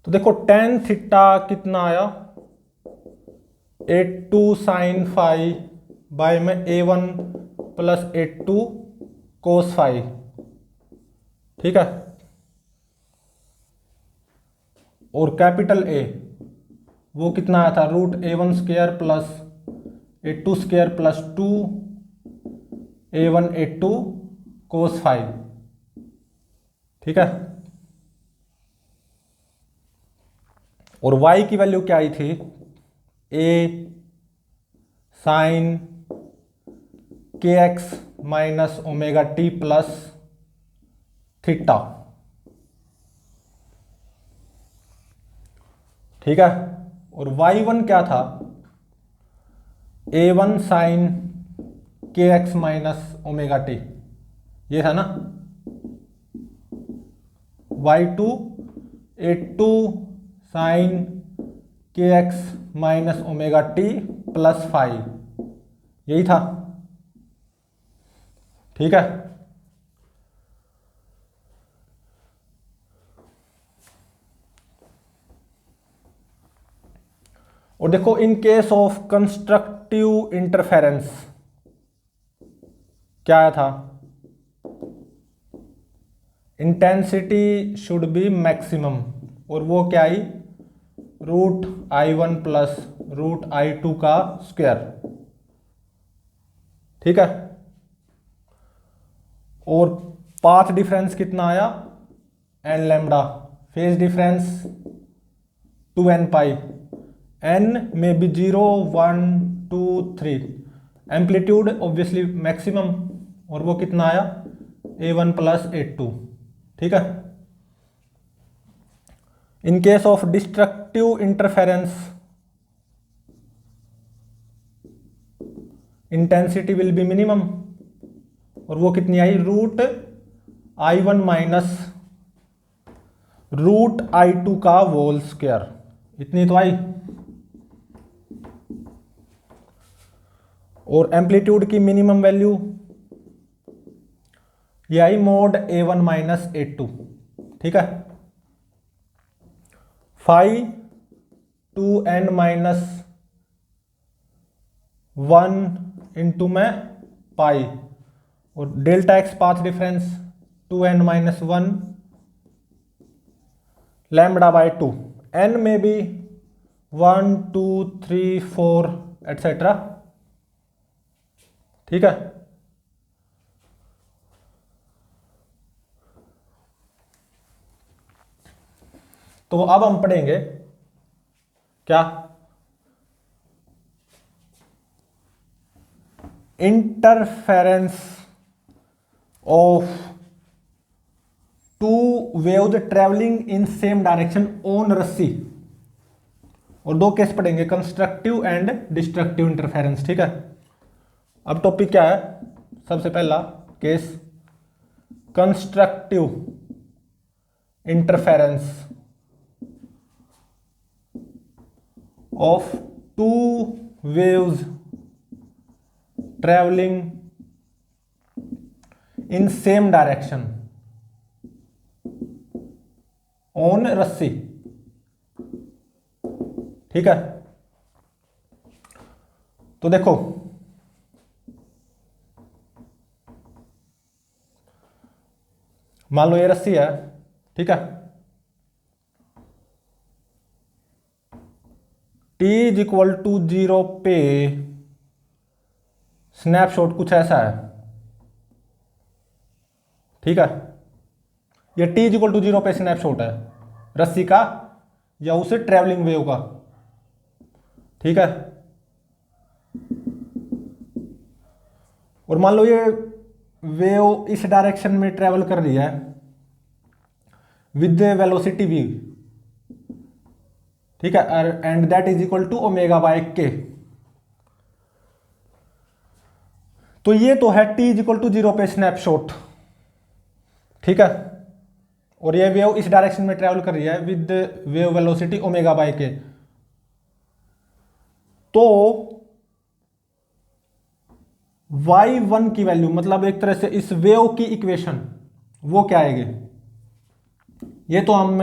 तो देखो tan थीटा कितना आया, A2 साइन फाई बाय में A1 plus A2 cos phi, ठीक है। और कैपिटल A वो कितना आया था, √A1 square plus A2 square plus 2 A1 A2 cos phi, ठीक है। और y की वैल्यू क्या आई थी, a sine kx minus omega T plus theta, ठीक है। और y1 क्या था, a1 साइन के एक्स माइनस ओमेगा टी, ये था ना। y2 a2 साइन के x minus omega T plus 5, यही था। ठीक है। और देखो, इन केस ऑफ कंस्ट्रक्टिव इंटरफेरेंस क्या आया था, इंटेंसिटी शुड बी मैक्सिमम, और वो क्या आई, root I1 plus root I2 का स्क्वायर। ठीक है। और पाथ डिफरेंस कितना आया, n lambda, phase difference 2n पाई, n में भी 0 1 2 3, एम्पलीट्यूड ऑब्वियसली मैक्सिमम, और वो कितना आया, a1 प्लस a2। ठीक है। इन case of destructive interference intensity will be minimum, और वो कितनी आई, root I1 minus root I2 का होल स्क्वायर, इतनी तो आई। और एम्पलीट्यूड की मिनिमम वैल्यू ये आई मोड a1 माइनस a2। ठीक है। फाई 2n माइनस 1 इंटू में पाई, और delta X path difference 2n minus 1 lambda by 2, n में भी 1 2 3 4 एटसेट्रा। ठीक है। तो अब हम पढ़ेंगे क्या, interference of two waves travelling in same direction on रस्सी, और दो केस पढ़ेंगे, कंस्ट्रक्टिव एंड डिस्ट्रक्टिव इंटरफेरेंस। ठीक है। अब टॉपिक क्या है, सबसे पहला case constructive interference of two waves travelling in same direction on रस्सी। ठीक है। तो देखो, मान लो ये रस्सी है। ठीक है। t इज इक्वल टू 0 पे स्नैपशॉट कुछ ऐसा है। ठीक है। ये t इज इक्वल टू 0 पे स्नैपशॉट है रस्सी का या उसे ट्रेवलिंग वेव का। ठीक है। और मान लो ये वेव इस डायरेक्शन में ट्रेवल कर रही है विद वेलोसिटी v। ठीक है। And that is equal to omega by k. तो ये तो है t इज इक्वल टू 0 पे स्नैपशॉट। ठीक है। और ये वेव इस डायरेक्शन में ट्रेवल कर रही है with wave velocity omega by k. तो y1 की वैल्यू, मतलब एक तरह से इस वेव की इक्वेशन, वो क्या आएगी, ये तो हम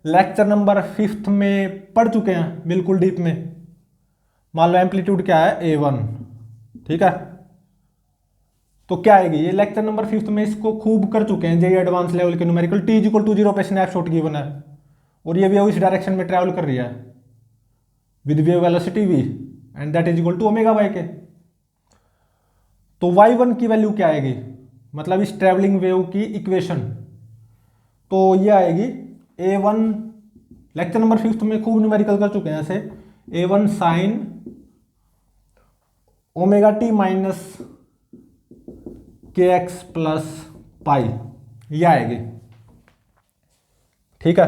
लेक्चर नंबर 5 में पढ़ चुके हैं बिल्कुल डीप में। मान लो एम्पलीट्यूड क्या है, a1। ठीक है। तो क्या आएगी, ये लेक्चर नंबर 5 में इसको खूब कर चुके हैं, जेई एडवांस लेवल के numerical. t is equal to 0 पे स्नैपशॉट गिवन है और ये वेव इस डायरेक्शन में ट्रैवल कर रही है with wave velocity v and that is equal to omega by k. तो y1 की वैल्यू क्या आएगी, मतलब इस ट्रैवलिंग वेव की इक्वेशन, तो ये आएगी a1, लेक्चर नंबर 5 में खूब न्यूमेरिकल कर चुके हैं ऐसे, a1 sine omega T minus के एक्स प्लस पाई, ये आएगी। ठीक है।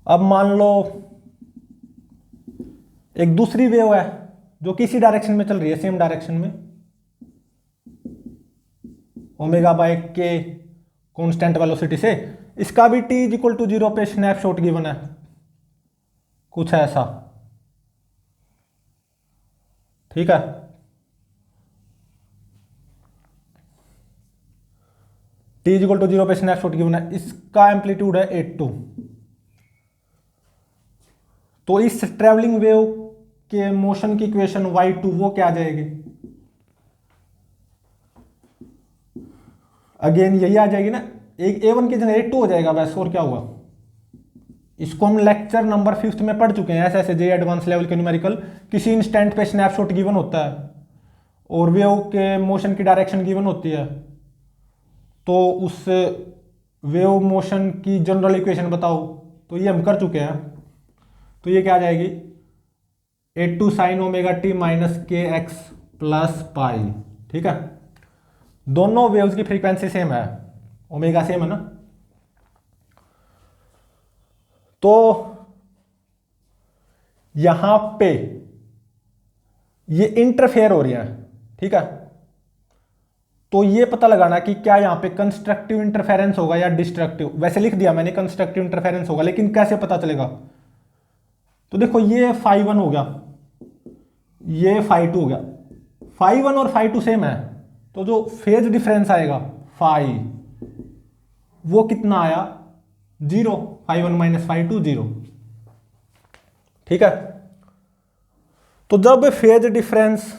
अब मान लो एक दूसरी वेव है जो किसी डायरेक्शन में चल रही है, सेम डायरेक्शन में, ओमेगा बाय के कॉन्स्टेंट वेलोसिटी से, इसका भी t इज इक्वल टू 0 पे स्नैपशॉट गिवन है, कुछ ऐसा, ठीक है। t इज इक्वल टू 0 पे स्नैपशॉट गिवन है, इसका एम्पलीट्यूड है 8.2। तो इस ट्रेवलिंग वेव के मोशन की इक्वेशन y2 वो क्या आ जाएगी, अगेन यही आ जाएगी ना, एक a1 की जगह a2 हो जाएगा बस, और क्या हुआ। इसको हम लेक्चर नंबर 5 में पढ़ चुके हैं, ऐसे ऐसे जे एडवांस लेवल के न्यूमेरिकल, किसी इंस्टेंट पे स्नैपशॉट गिवन होता है और वेव के मोशन की डायरेक्शन गिवन होती है, तो उस वेव मोशन की जनरल इक्वेशन बताओ, तो ये हम कर चुके हैं। तो ये क्या आ जाएगी, 8 साइन ओमेगा टी माइनस के एक्स प्लस पाई, ठीक है। दोनों वेव्स की फ्रीक्वेंसी सेम है, ओमेगा सेम है ना, तो यहां पे ये इंटरफेयर हो रही है, ठीक है। तो ये पता लगाना कि क्या यहां पे कंस्ट्रक्टिव इंटरफेरेंस होगा या डिस्ट्रक्टिव, वैसे लिख दिया मैंने कंस्ट्रक्टिव इंटरफेरेंस होगा, लेकिन कैसे पता चलेगा। तो देखो ये φ1 हो गया, ये φ2 हो गया, φ1 और φ2 सेम है, तो जो फेज डिफरेंस आएगा फाई वो कितना आया, 0, φ1 माइनस φ2 0, ठीक है। तो जब फेज डिफरेंस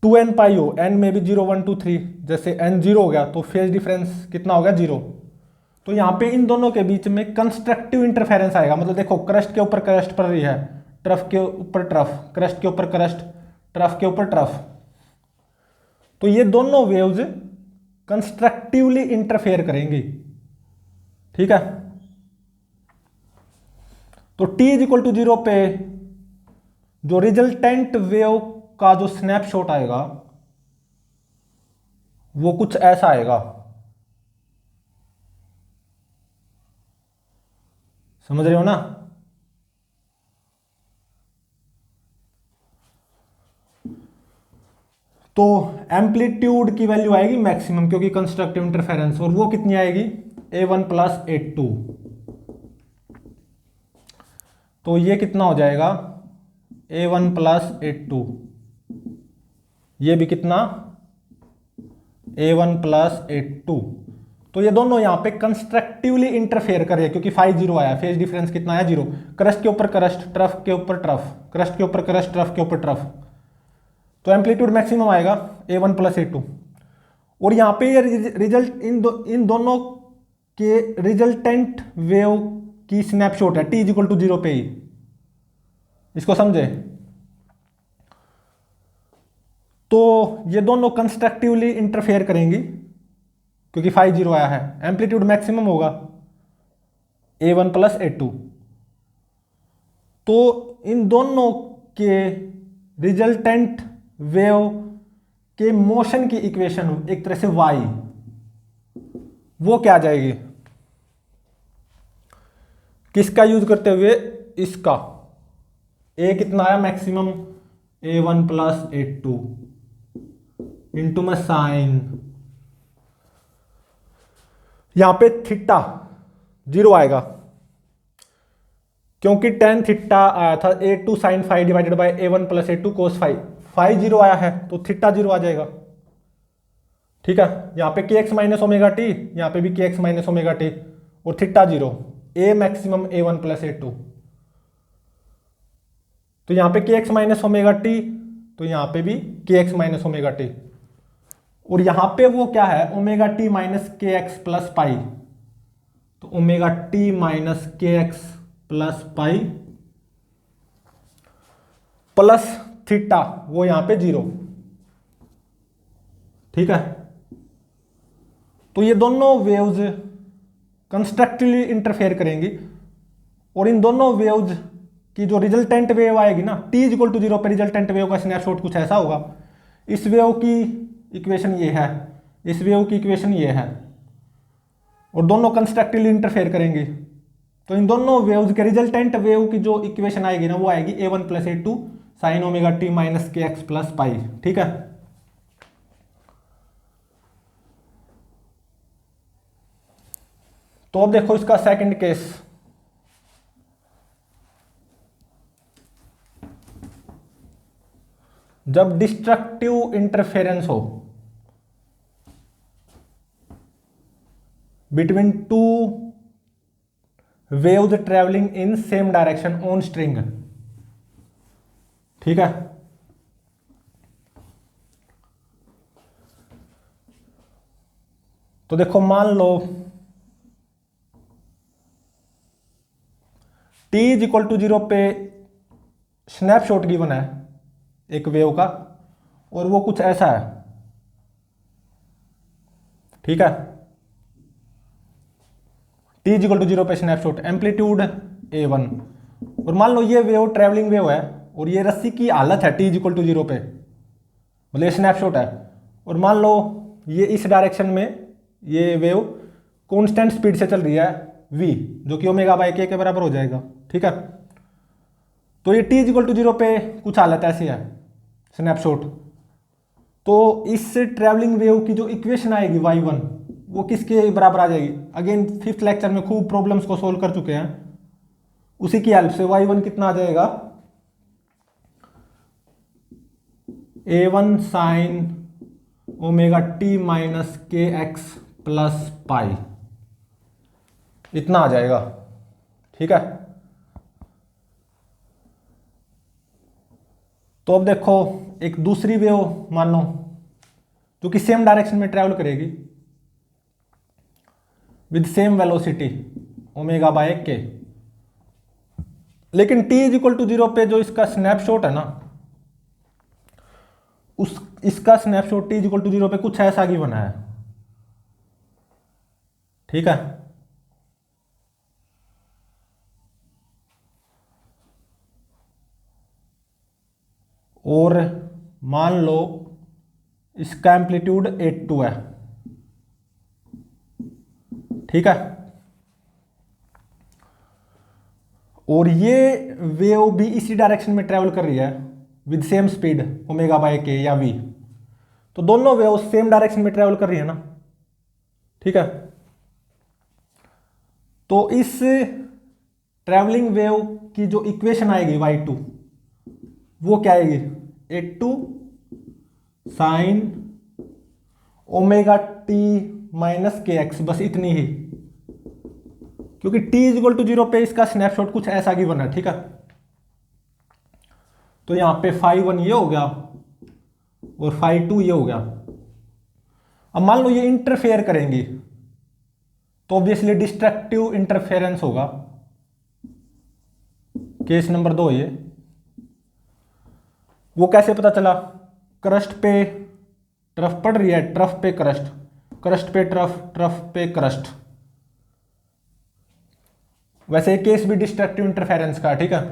2n पाई हो, n में भी 0 1 2 3, जैसे n 0 हो गया तो फेज डिफरेंस कितना हो गया 0, तो यहां पे इन दोनों के बीच में कंस्ट्रक्टिव इंटरफेरेंस आएगा। मतलब देखो क्रस्ट के ऊपर क्रस्ट पड़ रही है, ट्रफ के ऊपर ट्रफ, क्रस्ट के ऊपर क्रस्ट, ट्रफ के ऊपर ट्रफ, तो ये दोनों वेव्स कंस्ट्रक्टिवली इंटरफेयर करेंगी, ठीक है। तो t इज इक्वल टू 0 पे जो रिजल्टेंट वेव का जो स्नैपशॉट आएगा वो कुछ ऐसा आएगा, समझ रहे हो ना। तो एम्पलीट्यूड की वैल्यू आएगी मैक्सिमम, क्योंकि कंस्ट्रक्टिव इंटरफेरेंस, और वो कितनी आएगी, a1 प्लस a2, तो ये कितना हो जाएगा, a1 प्लस a2, ये भी कितना, a1 प्लस a2। तो ये दोनों यहां पे कंस्ट्रक्टिवली इंटरफेयर कर रहे हैं, क्योंकि फाई 0 आया, फेज डिफरेंस कितना आया 0, क्रस्ट के ऊपर क्रस्ट, ट्रफ के ऊपर ट्रफ, क्रस्ट के ऊपर क्रस्ट, ट्रफ के ऊपर ट्रफ, तो एम्पलीट्यूड मैक्सिमम आएगा a1 प्लस a2। और यहां पे ये रिजल्ट इन दोनों के रिजल्टेंट वेव की स्नैपशॉट है, t इज इक्वल टू 0 पे ही, इसको समझे। तो ये दोनों कंस्ट्रक्टिवली इंटरफेयर करेंगी क्योंकि फाई 0 आया है, एम्पलीट्यूड मैक्सिमम होगा a1 प्लस a2। तो इन दोनों के रिजल्टेंट वेव के मोशन की इक्वेशन एक तरह से y, वो क्या आ जाएगी, किसका यूज करते हुए, इसका, a कितना आया maximum, a1 plus a2 into में साइन, यहां पे थीटा 0 आएगा क्योंकि tan थीटा आया था a2 sine phi divided by a1 plus a2 cos phi, phi 0 आया है तो थीटा 0 आ जाएगा, ठीक है। यहां पे kx माइनस ओमेगा टी, यहां पे भी kx माइनस ओमेगा टी, और theta 0, a maximum a1 plus a2, तो यहां पे kx माइनस ओमेगा टी, तो यहां पे भी kx माइनस ओमेगा टी, और यहां पे वो क्या है, ओमेगा टी माइनस के एक्स प्लस पाई, तो ओमेगा टी माइनस के x plus pi plus theta, वो यहां पे 0, ठीक है। तो ये दोनों वेव्स कंस्ट्रक्टिवली इंटरफेयर करेंगी, और इन दोनों वेव्स की जो रिजल्टेंट वेव आएगी ना, t इज इक्वल टू 0 पे रिजल्टेंट वेव का स्नैपशॉट कुछ ऐसा होगा। इस वेव की इक्वेशन ये है, इस वेव की इक्वेशन ये है, और दोनों कंस्ट्रक्टिवली इंटरफेयर करेंगे, तो इन दोनों वेव्स के रिजल्टेंट वेव की जो इक्वेशन आएगी ना वो आएगी a1 plus a2 sine omega T minus के एक्स प्लस पाई। ठीक है, तो अब देखो इसका सेकंड केस। जब डिस्ट्रक्टिव इंटरफेरेंस हो between two waves travelling in same direction on string. ठीक है, तो देखो मान लो t इज इक्वल टू 0 पे स्नैपशॉट गिवन है एक वेव का, और वो कुछ ऐसा है। ठीक है, t इज इक्वल टू 0 पे स्नैपशॉट, एम्पलीट्यूड a1, और मान लो ये वेव ट्रेवलिंग वेव है और ये रस्सी की हालत है t इज इक्वल टू 0 पे, मतलब ये स्नैपशॉट है, और मान लो ये इस डायरेक्शन में ये वेव कांस्टेंट स्पीड से चल रही है v, जो कि ओमेगा बाई के बराबर हो जाएगा। ठीक है, तो ये t इज इक्वल टू 0 पे कुछ हालत ऐसी है स्नैपशॉट, तो इस ट्रैवलिंग वेव की जो इक्वेशन आएगी y1 वो किसके बराबर आ जाएगी। अगेन फिफ्थ लेक्चर में खूब प्रॉब्लम्स को सोल्व कर चुके हैं, उसी की हेल्प से y1 कितना आ जाएगा, a1 sine omega T minus के एक्स प्लस पाई, इतना आ जाएगा। ठीक है, तो अब देखो एक दूसरी वेव मान लो जो कि सेम डायरेक्शन में ट्रैवल करेगी with same velocity omega by के, लेकिन t इज इक्वल टू 0 पे जो इसका स्नैपशॉट है ना, उस इसका snapshot t is equal to 0 पे कुछ ऐसा ही बना है। ठीक है, और मान लो इसका एम्पलीट्यूड 82 है। ठीक है, और ये वेव भी इसी डायरेक्शन में ट्रेवल कर रही है with same speed omega by के या v, तो दोनों वेव सेम डायरेक्शन में ट्रेवल कर रही है ना। ठीक है, तो इस ट्रेवलिंग वेव की जो इक्वेशन आएगी y2 वो क्या आएगी, 82 साइन ओमेगा टी माइनस के एक्स, बस इतनी ही, क्योंकि t इज इक्वल टू 0 पे इसका स्नैपशॉट कुछ ऐसा ही बना। ठीक है, तो यहां पे φ1 ये हो गया और φ2 ये हो गया। अब मान लो ये इंटरफेयर करेंगी तो ऑब्वियसली डिस्ट्रक्टिव इंटरफेरेंस होगा, केस नंबर 2 ये। वो कैसे पता चला, क्रस्ट पे ट्रफ पड़ रही है, ट्रफ पे क्रस्ट, क्रस्ट पे ट्रफ, ट्रफ पे क्रस्ट, वैसे केस भी डिस्ट्रक्टिव इंटरफेरेंस का। ठीक है,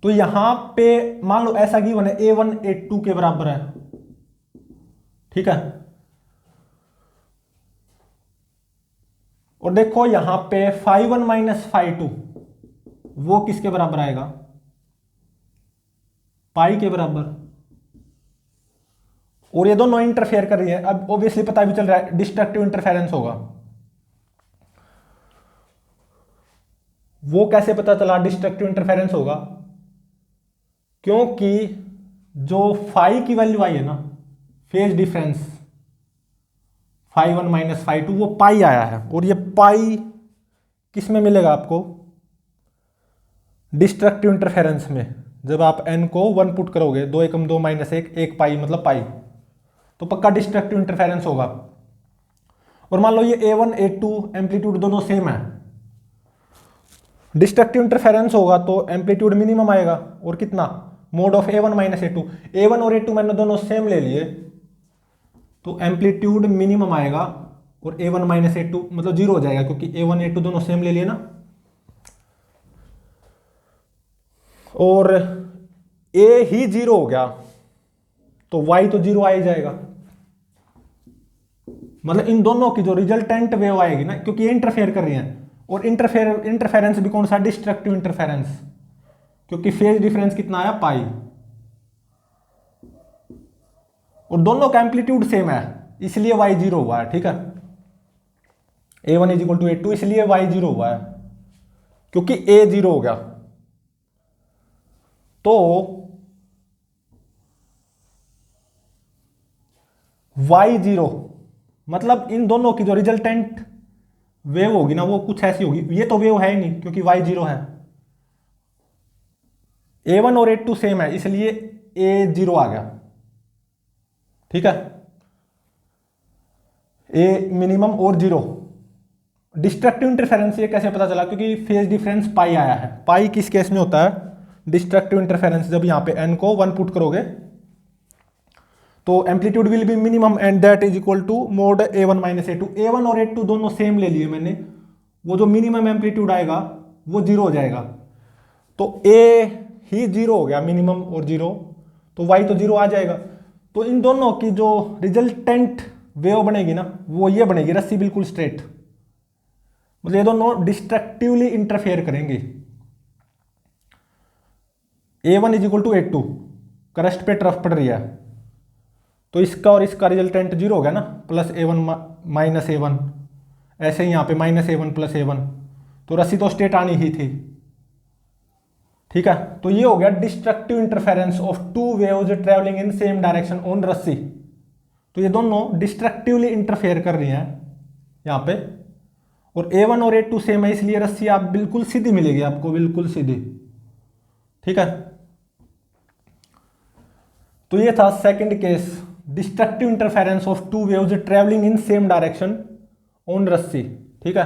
तो यहां पे मान लो ऐसा गिवन है a1 a2 के बराबर है। ठीक है, और देखो यहां पे φ1 माइनस φ2 वो किसके बराबर आएगा, पाई के बराबर, और ये दोनों इंटरफेयर कर रही है। अब ऑब्वियसली पता भी चल रहा है डिस्ट्रक्टिव इंटरफेरेंस होगा। वो कैसे पता चला डिस्ट्रक्टिव इंटरफेरेंस होगा, क्योंकि जो फाई की वैल्यू आई है ना, फेज डिफरेंस φ1 माइनस φ2 वो पाई आया है, और ये पाई किस में मिलेगा आपको, डिस्ट्रक्टिव इंटरफेरेंस में। जब आप n को 1 पुट करोगे, 2 एकम 2 माइनस 1, 1 पाई मतलब पाई, तो पक्का डिस्ट्रक्टिव इंटरफेरेंस होगा। और मान लो ये a1 a2 एम्पलीट्यूड दोनों सेम है, डिस्ट्रक्टिव इंटरफेरेंस होगा तो एम्पलीट्यूड मिनिमम आएगा, और कितना, mode of a1 minus a2, a1 और a2 मैंने दोनों सेम ले लिए तो एम्पलीट्यूड मिनिमम आएगा, और a1 माइनस a2 मतलब 0 हो जाएगा, क्योंकि a1 a2 दोनों सेम ले लिए ना, और a ही 0 हो गया तो y तो 0 आ ही जाएगा। मतलब इन दोनों की जो रिजल्टेंट वेव आएगी ना, क्योंकि ये इंटरफेयर कर रही हैं, और इंटरफेरेंस भी कौन सा, डिस्ट्रक्टिव इंटरफेरेंस, क्योंकि फेज डिफरेंस कितना आया, पाई, और दोनों का एम्पलीट्यूड सेम है, इसलिए वाई जीरो हुआ है। ठीक है, A1 is equal to A2, इसलिए वाई जीरो हुआ है, क्योंकि ए जीरो हो गया। तो वाई जीरो मतलब इन दोनों की जो रिजल्टेंट वेव होगी ना, वो कुछ ऐसी होगी, ये तो वेव है ही नहीं क्योंकि वाई जीरो है, A1 और A2 सेम है, इसलिए ए जीरो आ गया। ठीक है, ए मिनिमम और जीरो। डिस्ट्रक्टिव इंटरफेरेंस ये कैसे पता चला, क्योंकि फेज डिफरेंस पाई आया है। पाई किस केस में होता है, डिस्ट्रक्टिव इंटरफेरेंस, जब यहां पे n को 1 पुट करोगे तो amplitude will be minimum and that is equal to mod A1 minus A2। A1 और A2 दोनों सेम ले लिए मैंने, वो जो मिनिमम एम्पलीट्यूड आएगा वो जीरो हो जाएगा, तो A ही जीरो हो गया, मिनिमम और जीरो, तो Y तो जीरो आ जाएगा। तो इन दोनों की जो रिजल्टेंट वेव बनेगी ना, वो ये बनेगी, रस्सी बिल्कुल स्ट्रेट, मतलब ये दोनों डिस्ट्रक्टिवली इंटरफेयर करेंगे। A1 is equal to A2, करस्ट पे टर्फ पड़ रही है, तो इसका और इसका रिजल्टेंट जीरो हो गया ना, प्लस A1 माइनस A1, ऐसे ही यहाँ पे माइनस A1 प्लस A1, तो रस्सी तो स्ट्रेट आनी ही थी। ठीक है, तो ये हो गया destructive interference of two waves travelling in same direction on रस्सी। तो ये दोनों डिस्ट्रक्टिवली इंटरफेयर कर रही हैं यहाँ पे, और A1 और A2 सेम है, इसलिए रस्सी आप बिल्कुल सीधी मिलेगी आपको, बिल्कुल सीधी। ठीक है, तो ये था second case, destructive interference of two waves travelling in same direction on रस्सी। ठीक है,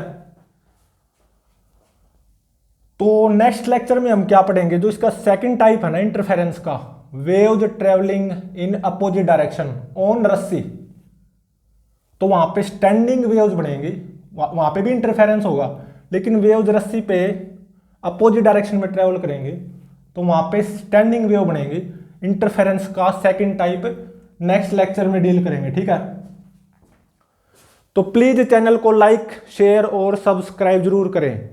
तो नेक्स्ट लेक्चर में हम क्या पढ़ेंगे, जो इसका सेकंड टाइप है ना इंटरफेरेंस का, waves travelling in opposite direction on रस्सी। तो वहां पे स्टैंडिंग वेव्स बनेंगी, वहां पे भी इंटरफेरेंस होगा, लेकिन वेव्स रस्सी पे अपोजिट डायरेक्शन में ट्रेवल करेंगे, तो वहां पे स्टैंडिंग वेव बनेंगी। इंटरफेरेंस का सेकंड टाइप नेक्स्ट लेक्चर में डील करेंगे। ठीक है, तो प्लीज चैनल को लाइक, शेयर और सब्सक्राइब जरूर करें।